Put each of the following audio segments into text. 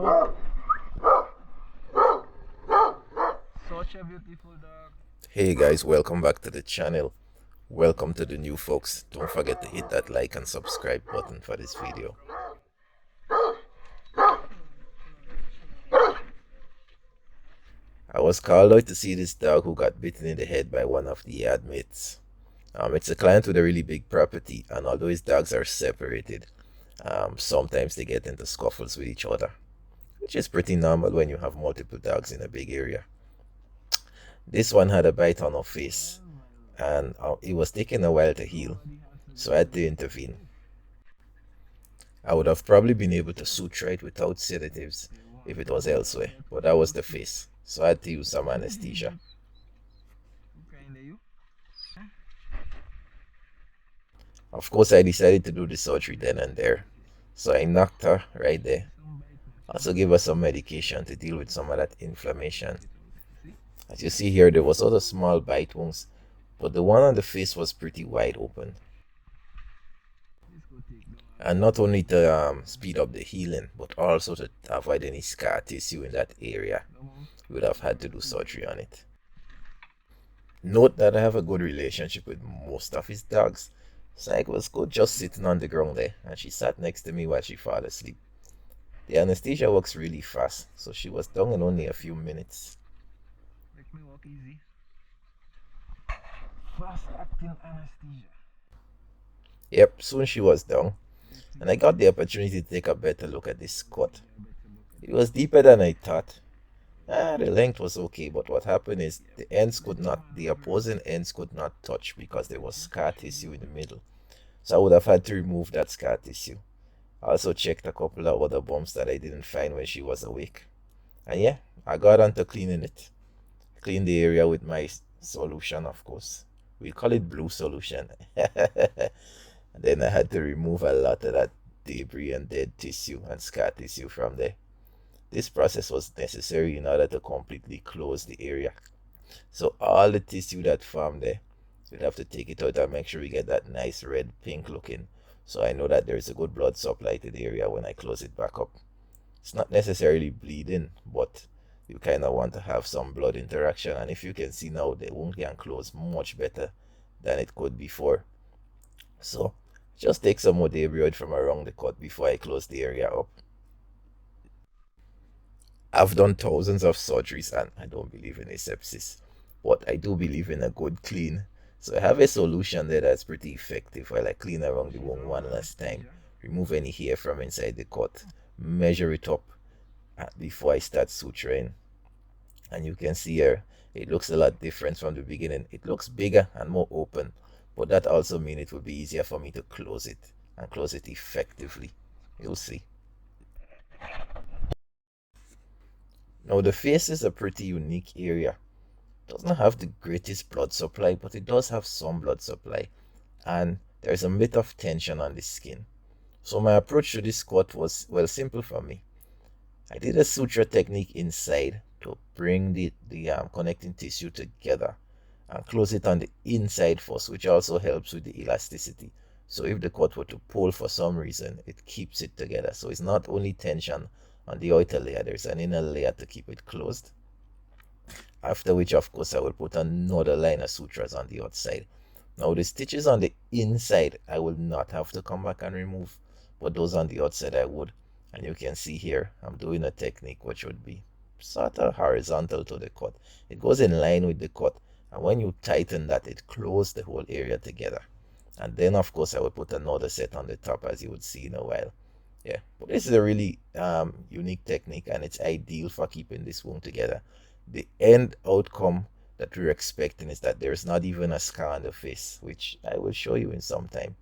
Hello. Such a beautiful dog. Hey guys, welcome back to the channel. Welcome to the new folks. Don't forget to hit that like and subscribe button for this video. I was called out to see this dog who got bitten in the head by one of the yard mates. It's a client with a really big property, and although his dogs are separated, sometimes they get into scuffles with each other, which is pretty normal when you have multiple dogs in a big area. This one had a bite on her face, and it was taking a while to heal, so I had to intervene. I would have probably been able to suture it without sedatives if it was elsewhere, but that was the face, so I had to use some anesthesia. Of course, I decided to do the surgery then and there, so I knocked her right there. Also gave her some medication to deal with some of that inflammation. As you see here, there was other small bite wounds, but the one on the face was pretty wide open. And not only to speed up the healing, but also to avoid any scar tissue in that area, we would have had to do surgery on it. Note that I have a good relationship with most of his dogs, so I was good just sitting on the ground there, and she sat next to me while she fell asleep. The anesthesia works really fast, so she was done in only a few minutes. Make me walk easy. Fast acting anesthesia. Yep, soon she was done, and I got the opportunity to take a better look at this cut. It was deeper than I thought. The length was okay, but what happened is the opposing ends could not touch because there was scar tissue in the middle. So I would have had to remove that scar tissue. I also checked a couple of other bumps that I didn't find when she was awake. And yeah, I got onto cleaning it. Clean the area with my solution, of course. We call it blue solution. And then I had to remove a lot of that debris and dead tissue and scar tissue from there. This process was necessary in order to completely close the area. So all the tissue that formed there, we'd have to take it out and make sure we get that nice red pink looking. So I know that there is a good blood supply to the area when I close it back up. It's not necessarily bleeding, but you kind of want to have some blood interaction. And if you can see now, the wound can close much better than it could before. So just take some more debris out from around the cut before I close the area up. I've done thousands of surgeries and I don't believe in asepsis, but I do believe in a good clean. So I have a solution there that's pretty effective while I clean around the wound one last time, remove any hair from inside the cut, measure it up before I start suturing. And you can see here, it looks a lot different from the beginning. It looks bigger and more open, but that also means it will be easier for me to close it and close it effectively. You'll see. Now the face is a pretty unique area. It doesn't have the greatest blood supply, but it does have some blood supply. And there's a bit of tension on the skin. So my approach to this cut was, well, simple for me. I did a suture technique inside to bring the connecting tissue together and close it on the inside first, which also helps with the elasticity. So if the cut were to pull for some reason, it keeps it together. So it's not only tension on the outer layer, there's an inner layer to keep it closed. After which, of course, I will put another line of sutures on the outside. Now the stitches on the inside I will not have to come back and remove, but those on the outside I would. And you can see here I'm doing a technique which would be sort of horizontal to the cut. It goes in line with the cut, and when you tighten that, it closes the whole area together. And then of course I will put another set on the top, as you would see in a while. Yeah, but this is a really unique technique, and it's ideal for keeping this wound together. The end outcome that we're expecting is that there's not even a scar on the face, which I will show you in some time.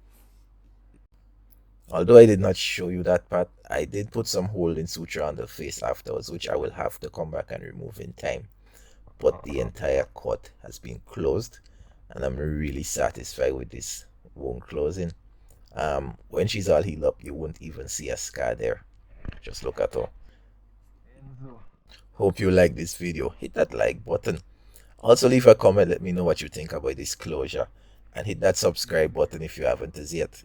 Although I did not show you that part, I did put some holding suture on the face afterwards, which I will have to come back and remove in time. But the entire cut has been closed, and I'm really satisfied with this wound closing. When she's all healed up, you won't even see a scar there. Just look at her. Hope you like this video. Hit that like button. Also leave a comment, let me know what you think about this closure, and hit that subscribe button if you haven't as yet.